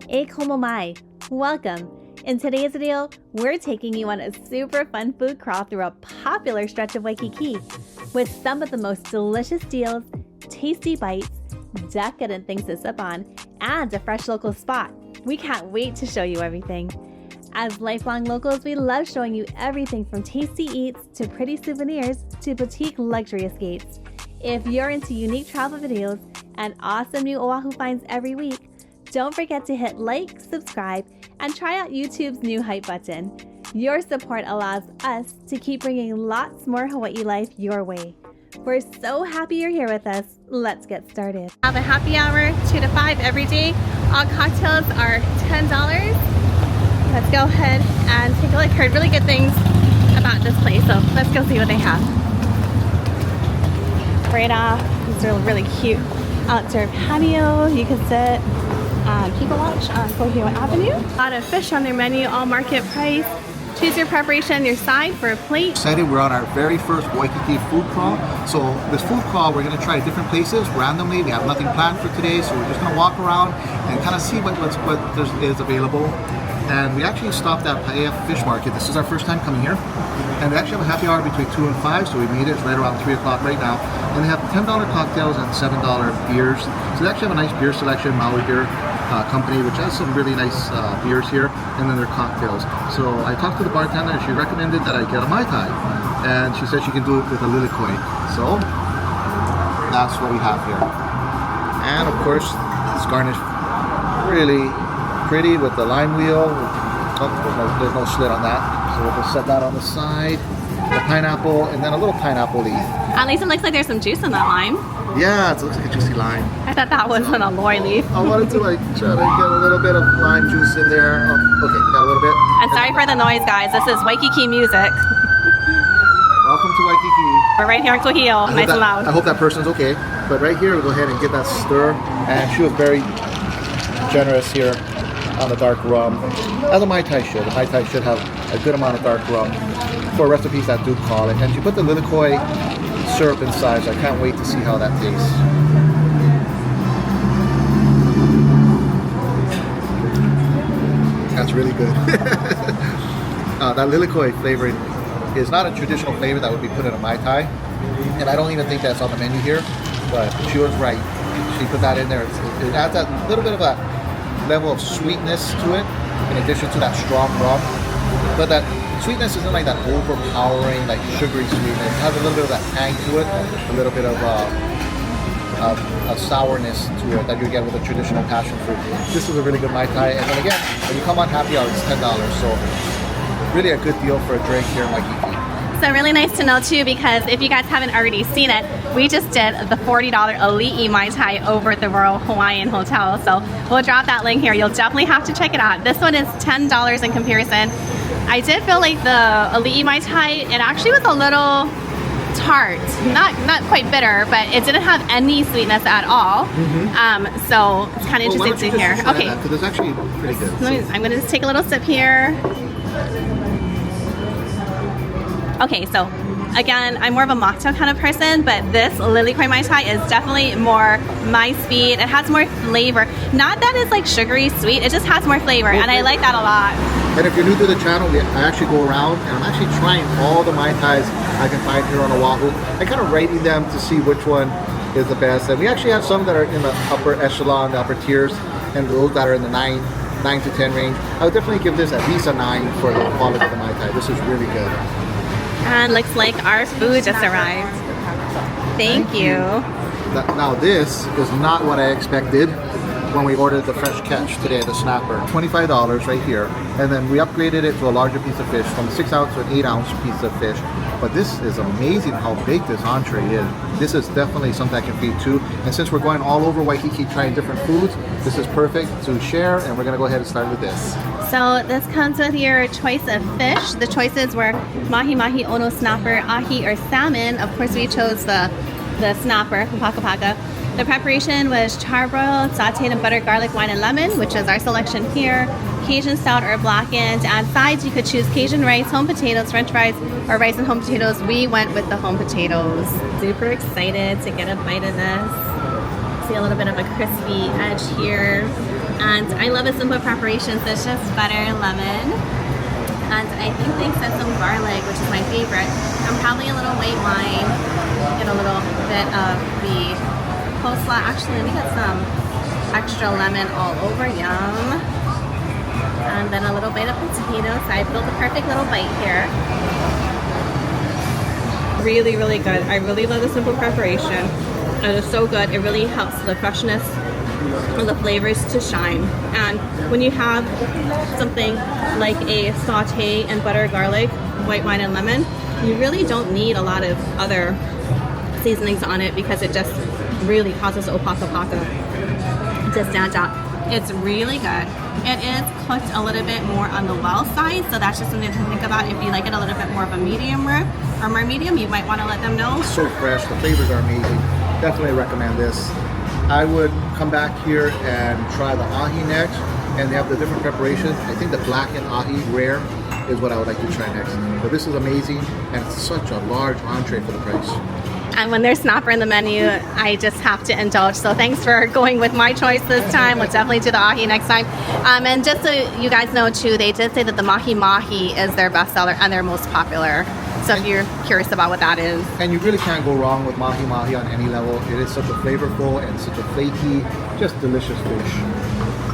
komo mai. Welcome. In today's video, we're taking you on a super fun food crawl through a popular stretch of Waikiki with some of the most delicious deals, tasty bites, decadent things to sip on, and a fresh local spot. We can't wait to show you everything. As lifelong locals, we love showing you everything from tasty eats to pretty souvenirs to boutique luxury escapes. If you're into unique travel videos and awesome new Oahu finds every week, don't forget to hit like, subscribe, and try out YouTube's new hype button. Your support allows us to keep bringing lots more Hawaii life your way. We're so happy you're here with us. Let's get started. Have a happy hour 2 to 5 every day. All cocktails are $10. Let's go ahead and take a look. Heard really good things about this place, so let's go see what they have. Right off, these are really cute outdoor patio. You can sit people watch on Kohio Avenue. A lot of fish on their menu, all market price. Choose your preparation, your side for a plate. Excited, we're on our very first Waikiki food crawl. So this food crawl, we're gonna try different places randomly. We have nothing planned for today, so we're just gonna walk around and kind of see what is available. And we actually stopped at Paia Fish Market. This is our first time coming here. And they actually have a happy hour between 2 and 5, so we made it. It's right around 3 o'clock right now. And they have $10 cocktails and $7 beers. So they actually have a nice beer selection, Maui Beer Company, which has some really nice beers here, and then their cocktails. So I talked to the bartender and she recommended that I get a Mai Tai. And she said she can do it with a lilikoi. So that's what we have here. And of course, it's garnished really pretty with the lime wheel. Oh, there's no slit on that. So we'll just set that on the side. The pineapple, and then a little pineapple leaf. At least it looks like there's some juice in that lime. Yeah, it looks like a juicy lime. I thought that wasn't a lori leaf. I wanted to try to get a little bit of lime juice in there. Oh, okay, got a little bit. And sorry for the noise, guys. This is Waikiki music. Welcome to Waikiki. We're right here in Kohio, nice and loud. I hope that person's okay. But right here, we'll go ahead and get that stir. And she was very generous here on the dark rum, as a Mai Tai should. A Mai Tai should have a good amount of dark rum for recipes that do call it. And she put the lilikoi syrup inside, so I can't wait to see how that tastes. That's really good. That lilikoi flavor is not a traditional flavor that would be put in a Mai Tai, and I don't even think that's on the menu here, but she was right. She put that in there. It adds that little bit of a level of sweetness to it, in addition to that strong rum. But that sweetness isn't like that overpowering, like sugary sweetness. It has a little bit of that tang to it, a little bit of sourness to it that you get with a traditional passion fruit. This is a really good Mai Tai, and then again, when you come on happy hour, it's $10. So really a good deal for a drink here in Waikiki. So really nice to know too, because if you guys haven't already seen it, we just did the $40 Ali'i Mai Tai over at the Royal Hawaiian Hotel. So we'll drop that link here. You'll definitely have to check it out. This one is $10 in comparison. I did feel like the Ali'i Mai Tai, it actually was a little tart, not quite bitter, but it didn't have any sweetness at all. So it's kind of interesting to hear. Okay, because it's actually pretty good. I'm going to just take a little sip here. Okay, so again, I'm more of a matcha kind of person, but this lilikoi Mai Tai is definitely more my speed. It has more flavor. Not that it's like sugary sweet, it just has more flavor, and I like that a lot. And if you're new to the channel, I actually go around and I'm actually trying all the Mai Tais I can find here on Oahu. I'm kind of rating them to see which one is the best. And we actually have some that are in the upper echelon, the upper tiers, and those that are in the 9 to 10 range. I would definitely give this at least a 9 for the quality of the Mai Tai. This is really good. And looks like our food just arrived. Thank you. Now this is not what I expected when we ordered the fresh catch today, the snapper. $25 right here. And then we upgraded it to a larger piece of fish, from a 6-ounce to an 8-ounce piece of fish. But this is amazing how big this entree is. This is definitely something I can feed two. And since we're going all over Waikiki trying different foods, this is perfect to share, and we're gonna go ahead and start with this. So this comes with your choice of fish. The choices were mahi-mahi, ono snapper, ahi, or salmon. Of course, we chose the snapper from Paka Paka. The preparation was charbroiled, sauteed in butter, garlic, wine, and lemon, which is our selection here. Cajun stout or blackened. And sides, you could choose Cajun rice, home potatoes, French fries, or rice and home potatoes. We went with the home potatoes. Super excited to get a bite of this. See a little bit of a crispy edge here. And I love a simple preparation, so it's just butter, lemon, and I think they said some garlic, which is my favorite, and probably a little white wine, and a little bit of the coleslaw. Actually, let me get some extra lemon all over, yum. And then a little bit of potatoes. So I built a perfect little bite here. Really, really good. I really love the simple preparation. It is so good. It really helps the freshness and the flavors to shine. And when you have something like a saute and butter, garlic, white wine, and lemon, you really don't need a lot of other seasonings on it because it just really causes opaka-paka to stand out. It's really good. It is cooked a little bit more on the well side, so that's just something to think about. If you like it a little bit more of a medium rare or more medium, you might want to let them know. So fresh, the flavors are amazing. Definitely recommend this. I would come back here and try the ahi next, and they have the different preparations. I think the blackened ahi rare is what I would like to try next. But this is amazing, and it's such a large entree for the price. And when there's snapper in the menu, I just have to indulge. So thanks for going with my choice this time. We'll definitely do the ahi next time. And just so you guys know too, they did say that the mahi mahi is their bestseller and their most popular. So if you're curious about what that is. And you really can't go wrong with mahi mahi on any level. It is such a flavorful and such a flaky, just delicious fish.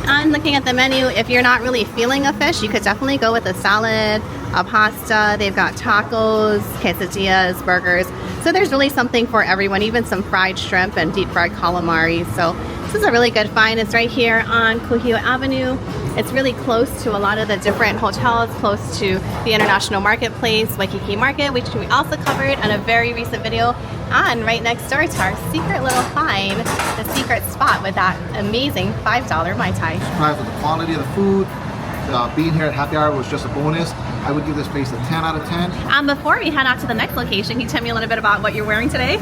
And looking at the menu, if you're not really feeling a fish, you could definitely go with a salad, a pasta. They've got tacos, quesadillas, burgers. So there's really something for everyone, even some fried shrimp and deep fried calamari. So this is a really good find. It's right here on Kuhio Avenue. It's really close to a lot of the different hotels, close to the International Marketplace, Waikiki Market, which we also covered in a very recent video. And right next door to our secret little find, the secret spot with that amazing $5 Mai Tai. Surprised with the quality of the food. Being here at happy hour was just a bonus. I would give this place a 10 out of 10. Before we head out to the next location, can you tell me a little bit about what you're wearing today?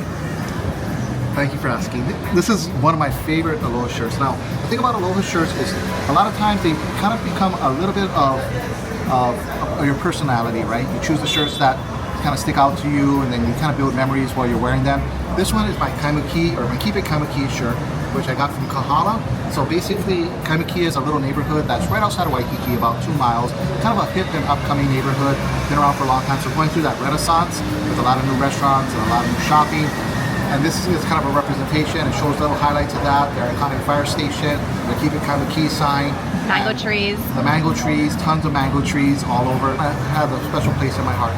Thank you for asking. This is one of my favorite aloha shirts. Now, the thing about aloha shirts is a lot of times they kind of become a little bit of your personality, right? You choose the shirts that kind of stick out to you, and then you kind of build memories while you're wearing them. This one is my Kaimuki, or my Keep It Kaimuki shirt, which I got from Kahala. So basically, Kaimuki is a little neighborhood that's right outside of Waikiki, about 2 miles. Kind of a hip and upcoming neighborhood, been around for a long time. So going through that renaissance with a lot of new restaurants and a lot of new shopping. And this is kind of a representation. It shows little highlights of that. Their iconic fire station, the Keep It Kaimuki sign. Mango trees. The mango trees, tons of mango trees all over. I have a special place in my heart.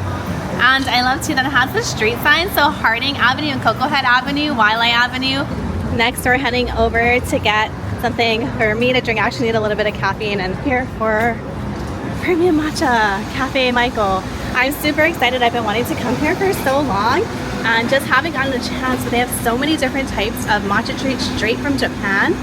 And I love too that it has the street signs. So Harding Avenue and Cocoa Head Avenue, Wailea Avenue. Next we're heading over to get something for me to drink. I actually need a little bit of caffeine, and here for premium matcha, Cafe Michael. I'm super excited. I've been wanting to come here for so long and just haven't gotten the chance, but they have so many different types of matcha treats straight from Japan.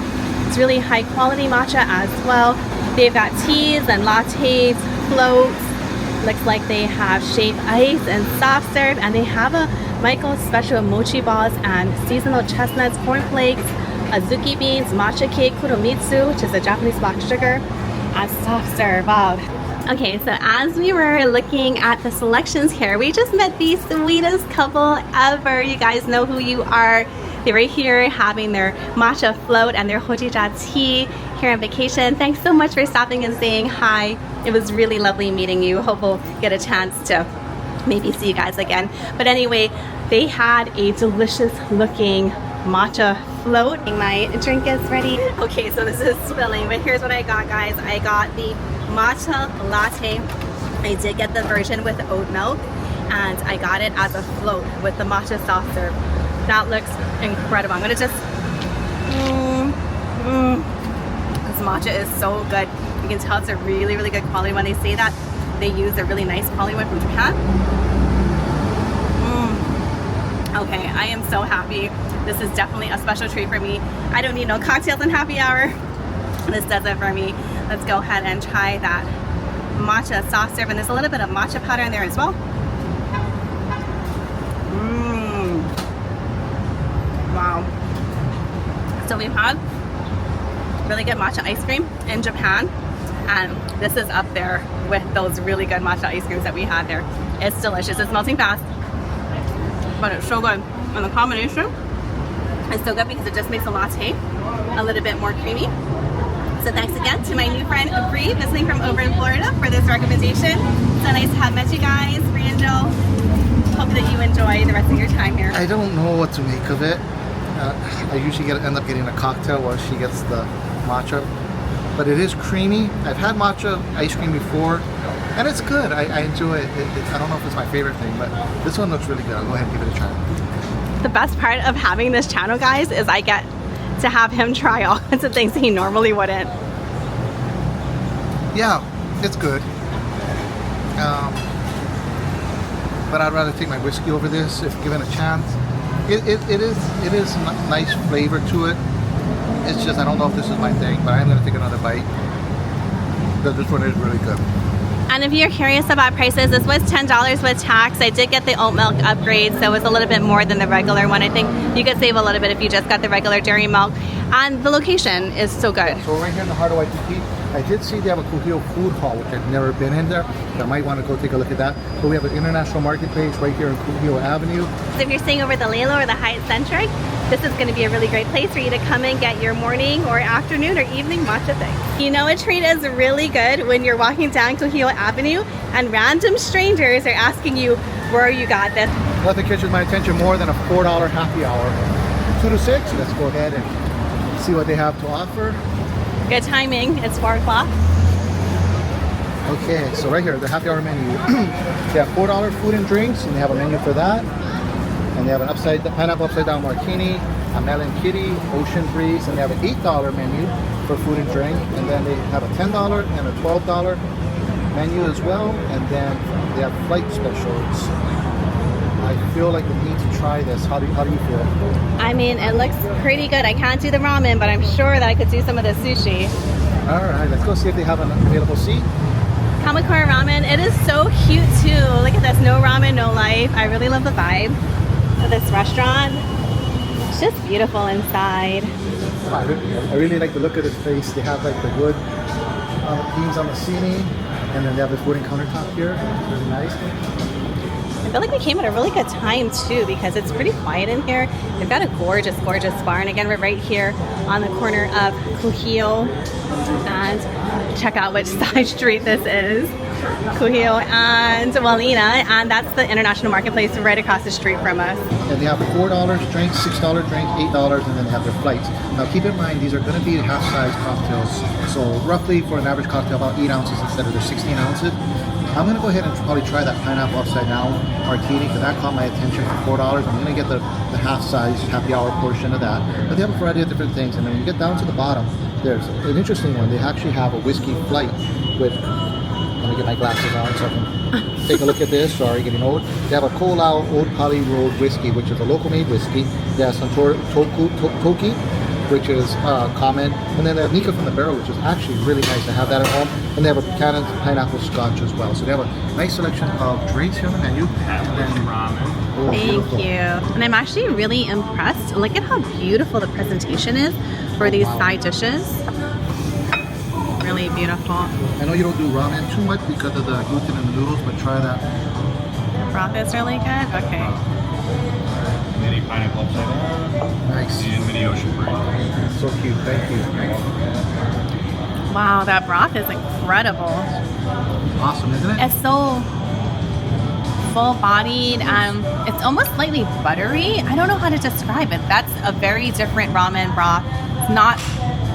It's really high quality matcha as well. They've got teas and lattes, floats. Looks like they have shaved ice and soft serve, and they have a Michael's special mochi balls and seasonal chestnuts, cornflakes, azuki beans, matcha cake, kuromitsu, which is a Japanese black sugar, and soft serve. Wow. Okay, so as we were looking at the selections here, we just met the sweetest couple ever. You guys know who you are. They were here having their matcha float and their hojija tea here on vacation. Thanks so much for stopping and saying hi. It was really lovely meeting you. Hope we'll get a chance to maybe see you guys again. But anyway, they had a delicious looking matcha float. My drink is ready. Okay, so this is spilling, but here's what I got, guys. I got the matcha latte. I did get the version with oat milk, and I got it as a float with the matcha soft serve. That looks incredible. I'm gonna just this matcha is so good. You can tell it's a really, really good quality. When they say that they use a really nice quality one from Japan. Okay, I am so happy. This is definitely a special treat for me. I don't need no cocktails and happy hour. This does it for me. Let's go ahead and try that matcha soft serve, and there's a little bit of matcha powder in there as well. Wow. So we've had really good matcha ice cream in Japan, and this is up there with those really good matcha ice creams that we had there. It's delicious. It's melting fast, but it's so good. And the combination is so good because it just makes a latte a little bit more creamy. So thanks again to my new friend Bree, visiting from over in Florida, for this recommendation. So nice to have met you guys, Randall. Hope that you enjoy the rest of your time here. I don't know what to make of it. I usually end up getting a cocktail while she gets the matcha. But it is creamy. I've had matcha ice cream before, and it's good. I enjoy it. I don't know if it's my favorite thing, but this one looks really good. I'll go ahead and give it a try. The best part of having this channel, guys, is I get to have him try all kinds of things he normally wouldn't. Yeah, it's good. But I'd rather take my whiskey over this if given a chance. It is a nice flavor to it. It's just I don't know if this is my thing, but I'm gonna take another bite. But this one is really good. And if you're curious about prices, this was $10 with tax. I did get the oat milk upgrade, so it was a little bit more than the regular one. I think you could save a little bit if you just got the regular dairy milk. And the location is so good. So right here in the heart of Waikiki, I did see they have a Kuhio food hall, which I've never been in there. So I might want to go take a look at that. So we have an international marketplace right here in Kuhio Avenue. So if you're staying over the Lelo or the Hyatt Centric, this is going to be a really great place for you to come and get your morning or afternoon or evening matcha thing. You know a treat is really good when you're walking down Kuhio Avenue and random strangers are asking you where you got this. Nothing catches my attention more than a $4 happy hour. 2 to 6, let's go ahead and see what they have to offer. Good timing, it's 4 o'clock. Okay, so right here, the happy hour menu. They have $4 food and drinks, and they have a menu for that. And they have an pineapple upside down martini, a melon kitty, ocean breeze, and they have an $8 menu for food and drink. And then they have a $10 and a $12 menu as well. And then they have flight specials. I feel like the need to try this. How do you feel? I mean, it looks pretty good. I can't do the ramen, but I'm sure that I could do some of the sushi. All right, let's go see if they have an available seat. Kamakura Ramen, it is so cute too. Look at this, no ramen, no life. I really love the vibe of this restaurant. It's just beautiful inside. I really like the look of this place. They have like the wood beams on the ceiling, and then they have this wooden countertop here. It's really nice. I feel like we came at a really good time too, because it's pretty quiet in here. They've got a gorgeous, gorgeous bar. And again, we're right here on the corner of Kuhio. And check out which side street this is. Kuhio and Walina. And that's the international marketplace right across the street from us. And they have $4 drink, $6 drink, $8, and then they have their flights. Now keep in mind, these are going to be half-size cocktails. So roughly for an average cocktail, about 8 ounces instead of their 16 ounces. I'm going to go ahead and probably try that pineapple upside down martini, because that caught my attention for $4. I'm going to get the half-size happy hour portion of that. But they have a variety of different things. And then when you get down to the bottom, there's an interesting one. They actually have a whiskey flight with, let me get my glasses on so I can take a look at this. Sorry, getting old. They have a Kolau Old Poly Road whiskey, which is a local made whiskey. They have some Toki, which is common, and then they have Nika from the Barrel, which is actually really nice to have that at home. And they have a Decadent pineapple scotch as well. So they have a nice selection of drinks here on the menu. And then ramen. Thank you. And I'm actually really impressed. Look at how beautiful the presentation is for these side dishes. Really beautiful. I know you don't do ramen too much because of the gluten in the noodles, but try that. The broth is really good. Okay. Mini pineapple upside down. Nice. And mini ocean breeze. So cute. Thank you. Wow, that broth is incredible. Awesome, isn't it? It's so full-bodied. It's almost slightly buttery. I don't know how to describe it. That's a very different ramen broth.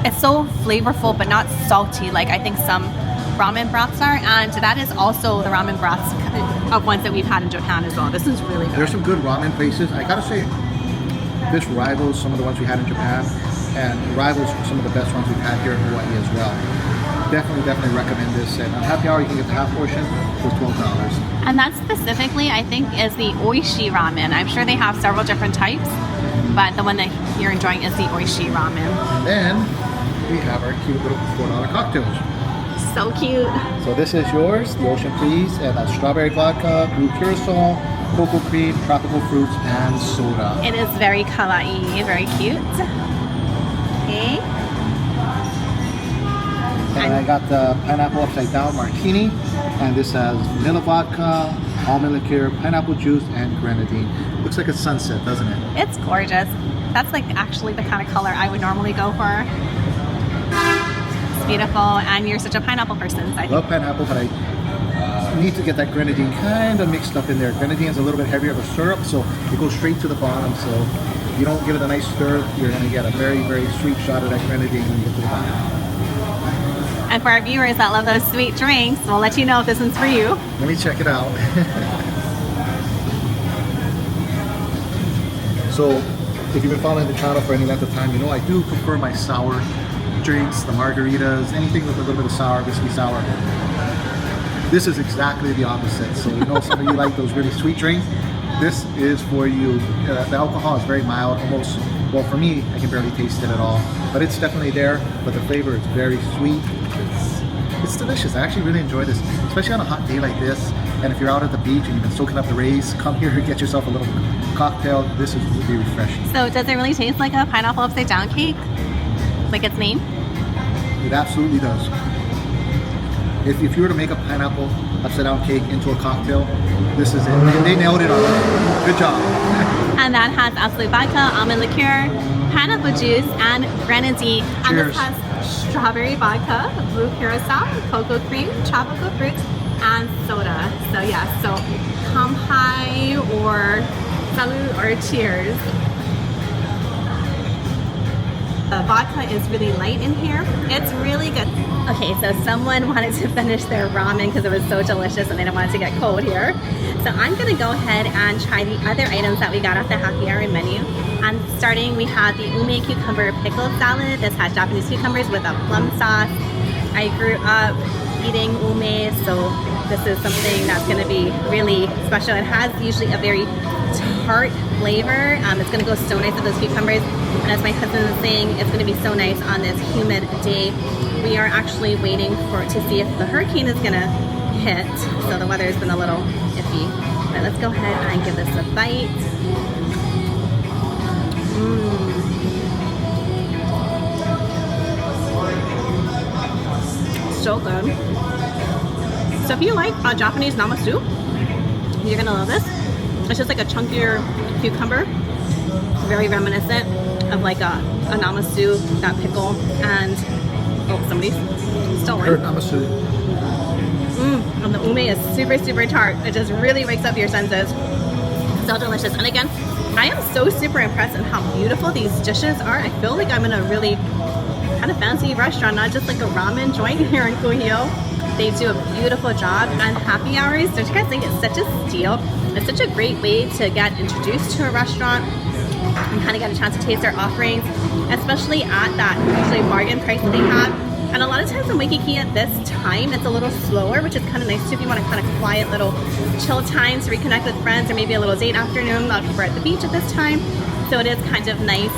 It's so flavorful, but not salty like I think some ramen broths are. And that is also the ramen broths of ones that we've had in Japan as well. This is really good. There's some good ramen places. I gotta say, this rivals some of the ones we had in Japan, and rivals some of the best ones we've had here in Hawaii as well. Definitely recommend this. And on happy hour, you can get the half portion for $12. And that specifically, I think, is the Oishi ramen. I'm sure they have several different types, but the one that you're enjoying is the Oishi ramen. And then we have our cute little $4 cocktails. So cute. So this is yours, the Ocean Breeze, and that's strawberry vodka, blue curacao, cocoa cream, tropical fruits, and soda. It is very kawaii, very cute. Okay. And I got the pineapple upside down martini, and this has vanilla vodka, almond liqueur, pineapple juice, and grenadine. Looks like a sunset, doesn't it? It's gorgeous. That's like actually the kind of color I would normally go for. beautiful, and you're such a pineapple person. So I I love pineapple, but I need to get that grenadine kind of mixed up in there. Grenadine is a little bit heavier of a syrup, so it goes straight to the bottom. So if you don't give it a nice stir, you're going to get a very, very sweet shot of that grenadine when you get to the bottom. And for our viewers that love those sweet drinks, we'll let you know if this one's for you. Let me check it out. So, if you've been following the channel for any length of time, you know I do prefer my sour drinks, the margaritas, anything with a little bit of sour, whiskey sour. This is exactly the opposite. So, you know, some of you like those really sweet drinks. This is for you. The alcohol is very mild, almost, well, for me, I can barely taste it at all. But it's definitely there, but the flavor is very sweet. It's delicious. I actually really enjoy this, especially on a hot day like this. And if you're out at the beach and you've been soaking up the rays, come here and get yourself a little cocktail. This is really refreshing. So does it really taste like a pineapple upside down cake? Like its name? It absolutely does. If you were to make a pineapple upside down cake into a cocktail, this is it. They nailed it on it. Good job. And that has absolute vodka, almond liqueur, pineapple juice, and grenadine. Cheers. And this has strawberry vodka, blue curacao, cocoa cream, tropical fruits, and soda. So yeah, so kampai or salud or cheers. The vodka is really light in here. It's really good. Okay, so someone wanted to finish their ramen because it was so delicious and they didn't want it to get cold here. So I'm gonna go ahead and try the other items that we got off the happy hour menu. And starting, we had the ume cucumber pickled salad. This has Japanese cucumbers with a plum sauce. I grew up eating ume, so this is something that's gonna be really special. It has usually a very tart flavor. It's gonna go so nice with those cucumbers. And as my husband is saying, it's gonna be so nice on this humid day. We are actually waiting to see if the hurricane is gonna hit. So the weather has been a little iffy. But let's go ahead and give this a bite. So good. So if you like Japanese namasu, you're gonna love this. It's just like a chunkier cucumber, very reminiscent of like a namasu, that pickle, and oh, somebody's still in. Namasu. And the ume is super, super tart. It just really wakes up your senses. So delicious. And again, I am so super impressed in how beautiful these dishes are. I feel like I'm in a really kind of fancy restaurant, not just like a ramen joint here in Kuhio. They do a beautiful job. And happy hours, don't you guys think it's such a steal? It's such a great way to get introduced to a restaurant and kind of get a chance to taste their offerings, especially at that usually bargain price that they have. And a lot of times in Waikiki at this time, it's a little slower, which is kind of nice too if you want a kind of quiet little chill time to reconnect with friends, or maybe a little date afternoon. A lot of people are at the beach at this time, so it is kind of nice.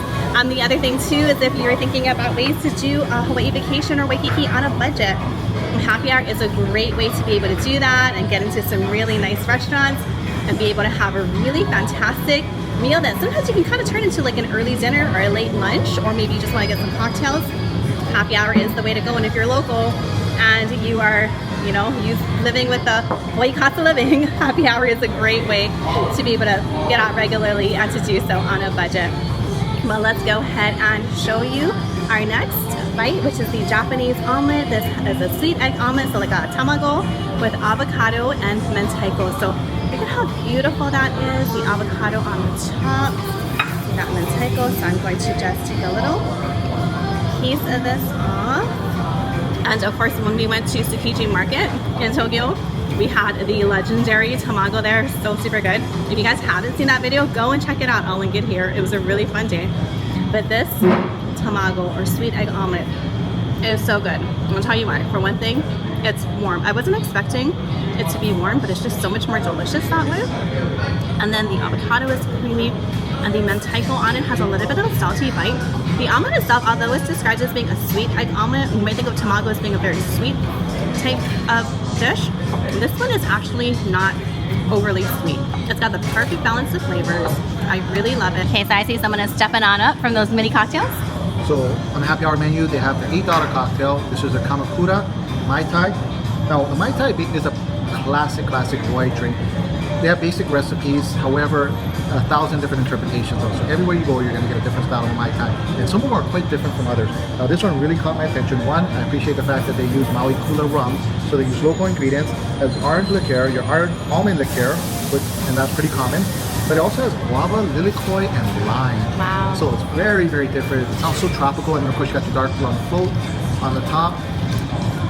The other thing too is if you're thinking about ways to do a Hawaii vacation or Waikiki on a budget, happy hour is a great way to be able to do that and get into some really nice restaurants and be able to have a really fantastic meal that sometimes you can kind of turn into like an early dinner or a late lunch, or maybe you just want to get some cocktails. Happy hour is the way to go. And if you're local and you are, you know, living with the Hawaii cost of living, happy hour is a great way to be able to get out regularly and to do so on a budget. Well, let's go ahead and show you our next bite, which is the Japanese omelet. This is a sweet egg omelet, so like a tamago with avocado and mentaiko. So look at how beautiful that is. The avocado on the top. We got mentaiko, so I'm going to just take a little piece of this off. And of course, when we went to Tsukiji Market in Tokyo, we had the legendary tamago there. So super good. If you guys haven't seen that video, go and check it out. I'll link it here. It was a really fun day. But this tamago or sweet egg omelet is so good. I'm gonna tell you why. For one thing, it's warm. I wasn't expecting it to be warm, but it's just so much more delicious that way. And then the avocado is creamy, and the mentaiko on it has a little bit of a salty bite. The omelet itself, although it's described as being a sweet egg omelet, you might think of tamago as being a very sweet type of dish. This one is actually not overly sweet. It's got the perfect balance of flavors. I really love it. Okay, so I see someone is stepping on up from those mini cocktails. So on the happy hour menu, they have the $8 cocktail. This is a Kamakura Mai Tai. Now the Mai Tai is a classic Hawaii drink. They have basic recipes. However, 1,000 different interpretations of it. So everywhere you go, you're going to get a different style of Mai Tai. And some of them are quite different from others. Now this one really caught my attention. One, I appreciate the fact that they use Maui Kula rum. So they use local ingredients. It has orange liqueur, your almond liqueur, and that's pretty common. But it also has guava, lilikoi, and lime. Wow. So it's very, very different. It sounds so tropical. And then of course you got the dark rum float on the top.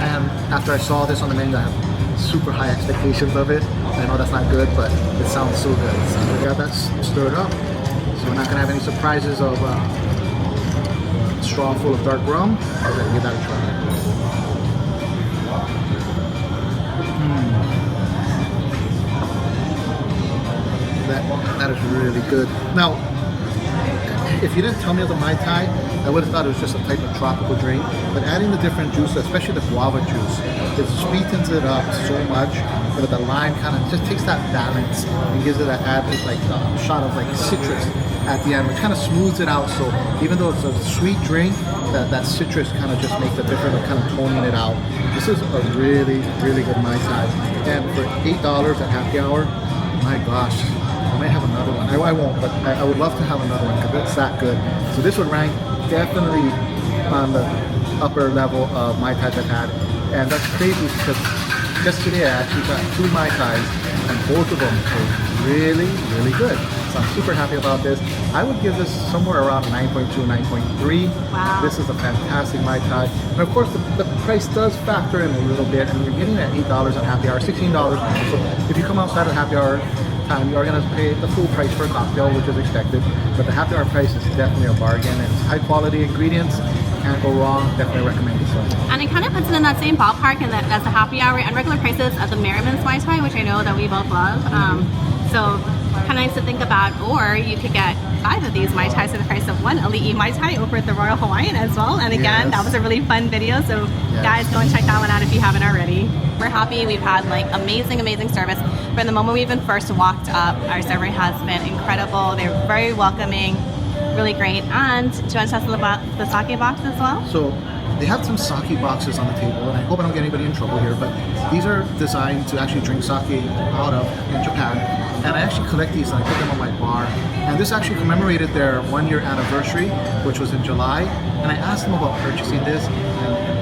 And after I saw this on the menu, I have super high expectations of it. I know that's not good, but it sounds so good. So we got that stirred up. So we're not gonna have any surprises of straw full of dark rum. We're gonna give that a try. That is really good. Now, if you didn't tell me of the Mai Tai, I would have thought it was just a type of tropical drink. But adding the different juices, especially the guava juice, it sweetens it up so much. But the lime kind of just takes that balance and gives it that added like shot of like citrus at the end, which kind of smooths it out. So even though it's a sweet drink, that citrus kind of just makes the difference of kind of toning it out. This is a really, really good Mai Tai. And for $8 at happy hour, my gosh. I might have another one. I won't, but I would love to have another one because it's that good. So this would rank definitely on the upper level of Mai Tais I've had. And that's crazy because just today I actually got 2 Mai Tais and both of them were really, really good. So I'm super happy about this. I would give this somewhere around 9.2, 9.3. Wow. This is a fantastic Mai Tai. And of course the price does factor in a little bit. And you're getting it at $8 at happy hour, $16. So if you come outside of happy hour time, you are going to pay the full price for a cocktail, which is expected. But the happy hour price is definitely a bargain. It's high quality ingredients. Can't go wrong. Definitely recommend this one. And it kind of puts it in that same ballpark and as the happy hour and regular prices at the Merriman's Mai Tai, which I know that we both love. So kind of nice to think about. Or you could get 5 of these Mai Tais for the price of 1 Ali'i Mai Tai over at the Royal Hawaiian as well. And again, that was a really fun video. So guys, go and check that one out if you haven't already. We're happy. We've had like amazing service. From the moment we even first walked up, our server has been incredible. They're very welcoming, really great. And do you want to tell us about the sake box as well? So they have some sake boxes on the table, and I hope I don't get anybody in trouble here, but these are designed to actually drink sake out of in Japan. And I actually collect these and I put them on my bar. And this actually commemorated their 1-year anniversary, which was in July. And I asked them about purchasing this,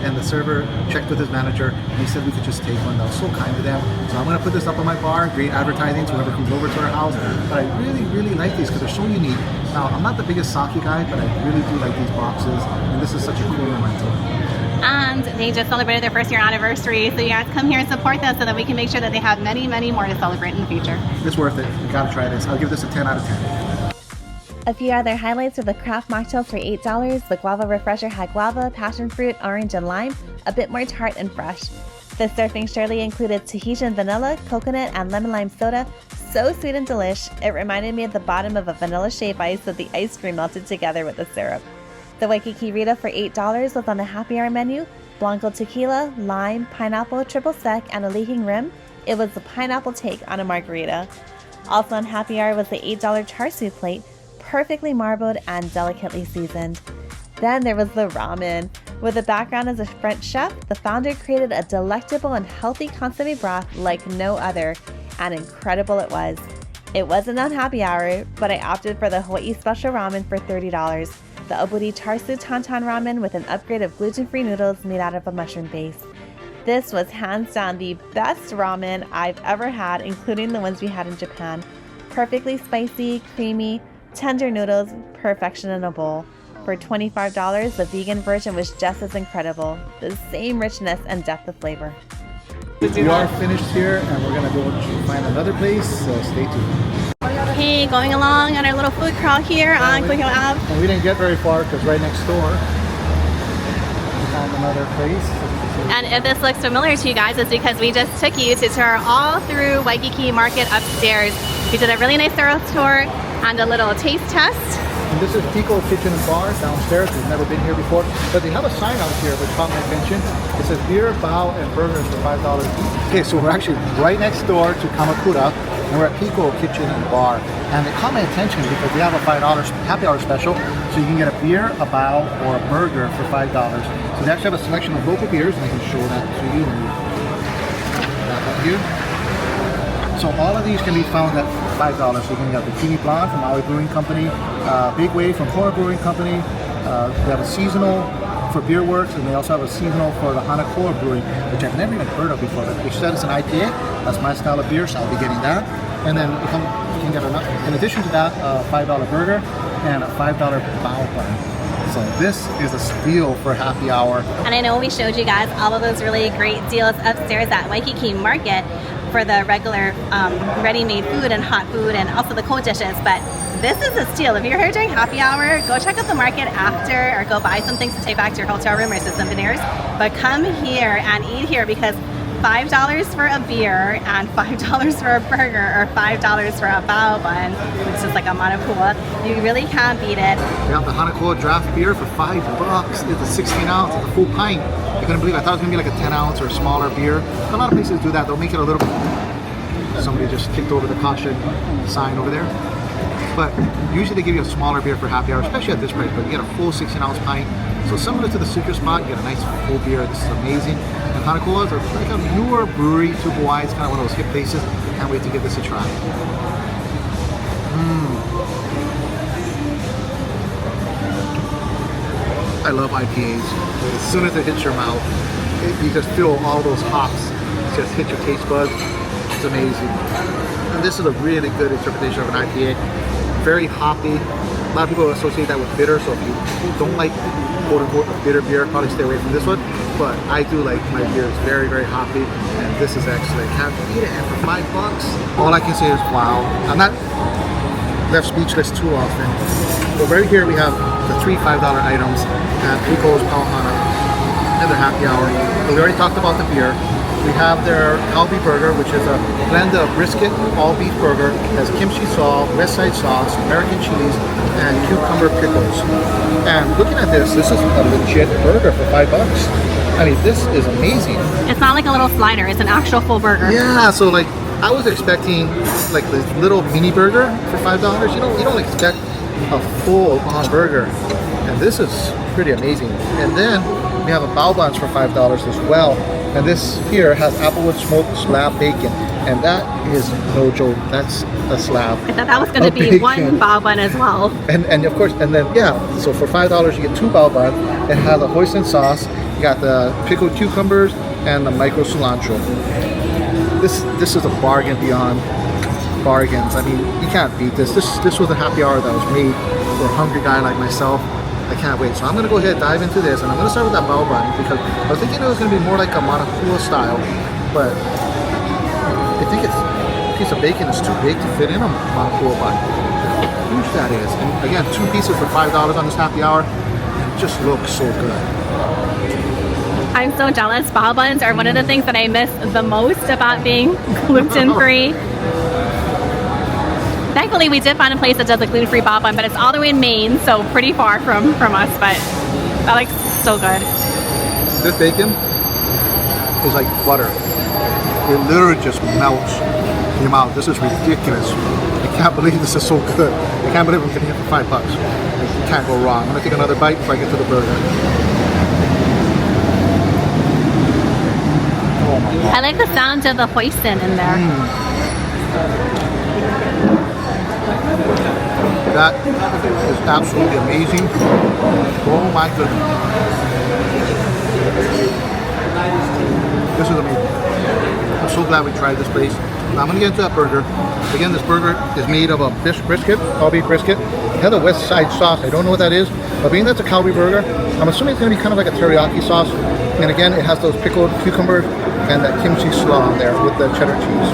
and the server checked with his manager, and he said we could just take one. That was so kind to them. So I'm gonna put this up on my bar, great advertising to whoever comes over to our house. But I really, really like these because they're so unique. Now, I'm not the biggest sake guy, but I really do like these boxes, and this is such a cool memento. And they just celebrated their 1st year anniversary, so you guys come here and support them so that we can make sure that they have many, many more to celebrate in the future. It's worth it. You gotta try this. I'll give this a 10 out of 10. A few other highlights are the craft mocktails for $8. The guava refresher had guava, passion fruit, orange, and lime, a bit more tart and fresh. The surfing Shirley included Tahitian vanilla, coconut, and lemon lime soda. So sweet and delish, it reminded me of the bottom of a vanilla shave ice with the ice cream melted together with the syrup. The Waikiki Rita for $8 was on the happy hour menu. Blanco tequila, lime, pineapple, triple sec, and a leaking rim. It was the pineapple take on a margarita. Also on happy hour was the $8 char siu plate, perfectly marbled and delicately seasoned. Then there was the ramen. With a background as a French chef, the founder created a delectable and healthy consommé broth like no other, and incredible it was. It wasn't on happy hour, but I opted for the Hawaii Special Ramen for $30. The Oburi Char Siu Tantan Ramen with an upgrade of gluten-free noodles made out of a mushroom base. This was hands down the best ramen I've ever had, including the ones we had in Japan. Perfectly spicy, creamy, tender noodles, perfection in a bowl. For $25, the vegan version was just as incredible. The same richness and depth of flavor. We are finished here, and we're gonna go find another place, so stay tuned. Hey, going along on our little food crawl here on Kuhio Ave. And we didn't get very far because right next door we found another place. And if this looks familiar to you guys, it's because we just took you to tour all through Waikiki Market upstairs. We did a really nice thorough tour and a little taste test. And this is Pico Kitchen and Bar downstairs. We've never been here before, but they have a sign out here which caught my attention. It says beer, bao, and burgers for $5 each. Okay, so we're actually right next door to Kamakura, and we're at Pico Kitchen and Bar. And it caught my attention because we have a $5 happy hour special, so you can get a beer, a bao, or a burger for $5. So they actually have a selection of local beers, and I can show that to you. So So all of these can be found at $5. So you can get the Kiwi Blonde from Maui Brewing Company, Big Wave from Komo Brewing Company. They have a seasonal for Beer Works, and they also have a seasonal for the Hanako Brewing, which I've never even heard of before. They said it's an IPA. That's my style of beer, so I'll be getting that. And then you can get in addition to that, a $5 burger and a $5 bao bun. So this is a steal for happy hour. And I know we showed you guys all of those really great deals upstairs at Waikiki Market for the regular ready-made food and hot food and also the cold dishes, but this is a steal. If you're here during happy hour, go check out the market after or go buy some things to take back to your hotel room or some souvenirs, but come here and eat here because $5 for a beer and $5 for a burger or $5 for a bao bun, which is like a manapua. You really can't beat it. We have the Hanako draft beer for $5. It's a 16 ounce, it's a full pint. I couldn't believe it. I thought it was gonna be like a 10 ounce or a smaller beer. A lot of places do that. They'll make it a little. Somebody just kicked over the caution sign over there. But usually they give you a smaller beer for happy hour, especially at this price. But you get a full 16 ounce pint. So similar to the Secret Spot, you get a nice full beer. This is amazing. And Hanako is like a newer brewery to Hawaii. It's kind of one of those hip places. Can't wait to give this a try. I love IPAs. As soon as it hits your mouth, you just feel all those hops just hit your taste buds. It's amazing. And this is a really good interpretation of an IPA. Very hoppy. A lot of people associate that with bitter, so if you don't like quote-unquote bitter beer, probably stay away from this one. But I do like my beer. It's very, very hoppy, and this is excellent. Can't beat it. And for $5, all I can say is wow. I'm not left speechless too often. But right here we have the 3 $5 items at Rico's Pauhana and their happy hour. So we already talked about the beer. We have their kalbi burger, which is a blend of brisket, all beef burger, has kimchi sauce, west side sauce, American cheese, and cucumber pickles. And looking at this is a legit burger for $5. I mean, this is amazing. It's not like a little slider, it's an actual full burger. Yeah, so like I was expecting like this little mini burger for $5. You don't expect a full on burger, and this is pretty amazing. And then we have a bao buns for $5 as well. And this here has applewood smoked slab bacon, and that is no joke. That's a slab. I thought that was going to be bacon. one bao bun as well. And of course, and then yeah. So for $5 you get 2 bao buns. It has a hoisin sauce. You got the pickled cucumbers and the micro cilantro. This is a bargain beyond bargains. I mean, you can't beat this. This was a happy hour that was made for a hungry guy like myself. I can't wait. So I'm going to go ahead and dive into this, and I'm going to start with that bao bun because I was thinking it was going to be more like a manapua style, but I think a piece of bacon is too big to fit in a manapua bun. Look how huge that is. And again, 2 pieces for $5 on this happy hour. It just looks so good. I'm so jealous. Bao buns are one of the things that I miss the most about being gluten-free. Thankfully, we did find a place that does a gluten-free bao bun, but it's all the way in Maine, so pretty far from us, but that looks so good. This bacon is like butter. It literally just melts in your mouth. This is ridiculous. I can't believe this is so good. I can't believe I'm getting it for $5. I can't go wrong. I'm gonna take another bite before I get to the burger. Oh my God. I like the sound of the hoisin in there. That is absolutely amazing. Oh my goodness. This is amazing. I'm so glad we tried this place. Now I'm going to get into that burger. Again, this burger is made of a brisket, all beef brisket. It has a west side sauce. I don't know what that is, but being that's a kalbi burger, I'm assuming it's going to be kind of like a teriyaki sauce. And again, it has those pickled cucumbers and that kimchi slaw on there with the cheddar cheese.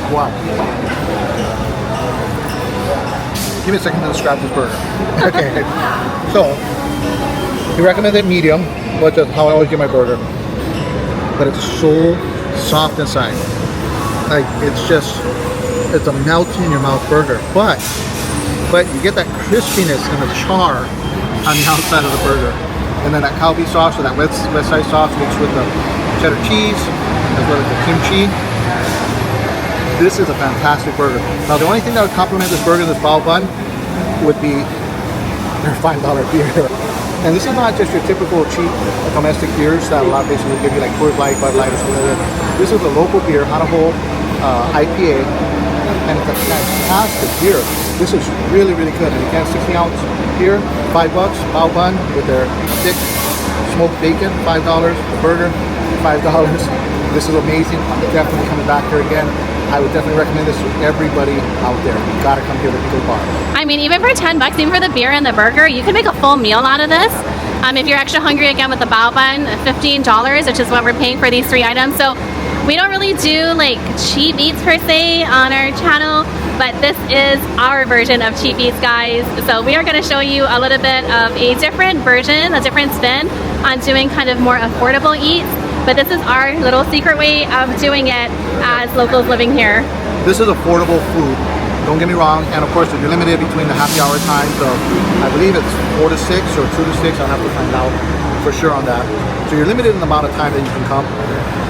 Wow. Give me a second to describe this burger. Okay, so you recommend it medium, which is how I always get my burger. But it's so soft inside. Like it's a melt in your mouth burger. But you get that crispiness and the char on the outside of the burger. And then that kalbi sauce or that west side sauce mixed with the cheddar cheese as well as the kimchi. This is a fantastic burger. Now the only thing that would complement this burger, this bao bun, would be their $5 beer. And this is not just your typical cheap domestic beers that a lot of places will give you, like Coors Light, Bud Light, or something like that. This is a local beer, Hanaho IPA, and it's a fantastic beer. This is really, really good. And again, 60-ounce beer, $5. Bao bun with their thick smoked bacon, $5. The burger, $5. This is amazing. I'm definitely coming back here again. I would definitely recommend this to everybody out there. You gotta come here to Pico Bar. I mean, even for $10, even for the beer and the burger, you can make a full meal out of this. If you're extra hungry, again with the bao bun, $15, which is what we're paying for these 3 items. So we don't really do like cheap eats per se on our channel, but this is our version of cheap eats, guys. So we are going to show you a little bit of a different version, a different spin on doing kind of more affordable eats. But this is our little secret way of doing it as locals living here. This is affordable food. Don't get me wrong. And of course, you're limited between the happy hour times of, I believe it's 4 to 6 or 2 to 6. I'll have to find out for sure on that. So you're limited in the amount of time that you can come.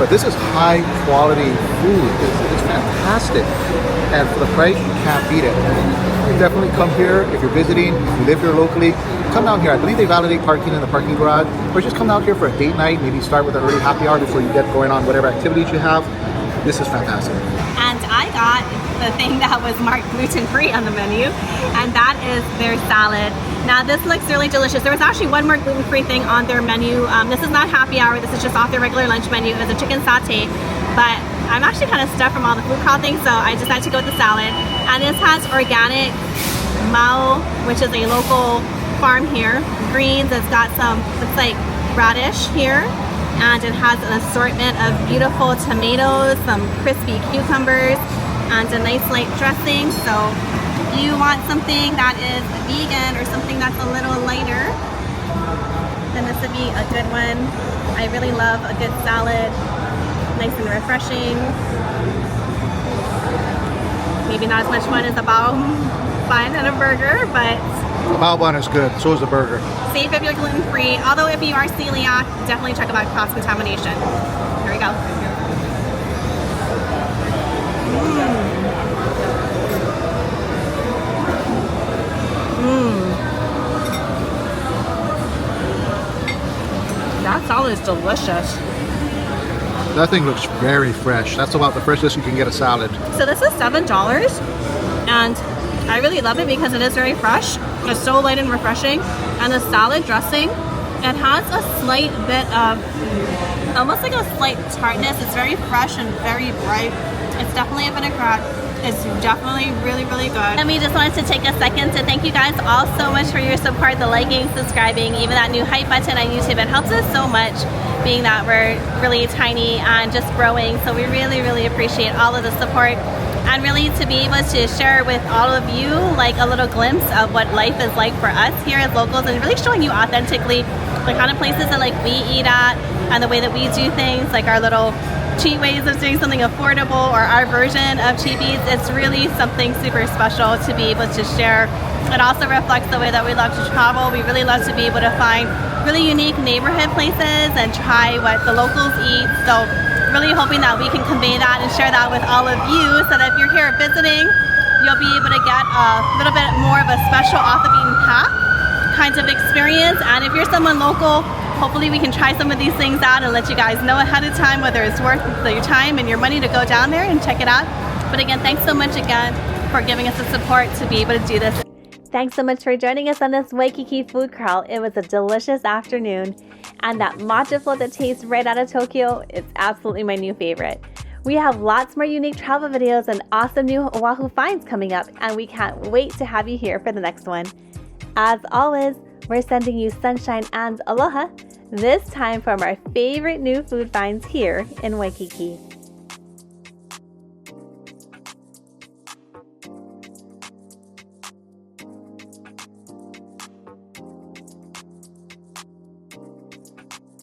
But this is high quality food. It's fantastic. And for the price, you can't beat it. Definitely come here if you're visiting, if you live here locally. Come down here. I believe they validate parking in the parking garage. Or just come down here for a date night. Maybe start with a really happy hour before you get going on whatever activities you have. This is fantastic. And I got the thing that was marked gluten-free on the menu, and that is their salad. Now this looks really delicious. There was actually one more gluten-free thing on their menu. This is not happy hour. This is just off their regular lunch menu. It was a chicken satay, but I'm actually kind of stuffed from all the food crawl things, so I decided to go with the salad. And this has organic mao, which is a local farm here. Greens. It's got some, looks like radish here. And it has an assortment of beautiful tomatoes, some crispy cucumbers, and a nice light dressing. So if you want something that is vegan or something that's a little lighter, then this would be a good one. I really love a good salad, nice and refreshing. Maybe not as much fun as a bao bun and a burger, but the bao bun is good, so is the burger. Safe if you're gluten-free, although if you are celiac, definitely check about cross-contamination. Here we go. That salad is delicious. That thing looks very fresh. That's about the freshest you can get a salad. So this is $7, and I really love it because it is very fresh. It's so light and refreshing. And the salad dressing, it has a slight bit of, almost like a slight tartness. It's very fresh and very bright. It's definitely a vinaigrette. It's definitely really, really good. And we just wanted to take a second to thank you guys all so much for your support, the liking, subscribing, even that new hype button on YouTube. It helps us so much, being that we're really tiny and just growing. So we really, really appreciate all of the support. And really to be able to share with all of you like a little glimpse of what life is like for us here as locals, and really showing you authentically the kind of places that like we eat at and the way that we do things, like our little cheap ways of doing something affordable or our version of cheap eats. It's really something super special to be able to share. It also reflects the way that we love to travel. We really love to be able to find really unique neighborhood places and try what the locals eat. So really hoping that we can convey that and share that with all of you, so that if you're here visiting, you'll be able to get a little bit more of a special off the beaten path kind of experience. And if you're someone local, hopefully we can try some of these things out and let you guys know ahead of time whether it's worth your time and your money to go down there and check it out. But again, thanks so much again for giving us the support to be able to do this. Thanks so much for joining us on this Waikiki food crawl. It was a delicious afternoon, and that matcha float that tastes right out of Tokyo, it's absolutely my new favorite. We have lots more unique travel videos and awesome new Oahu finds coming up, and we can't wait to have you here for the next one. As always, we're sending you sunshine and aloha, this time from our favorite new food finds here in Waikiki.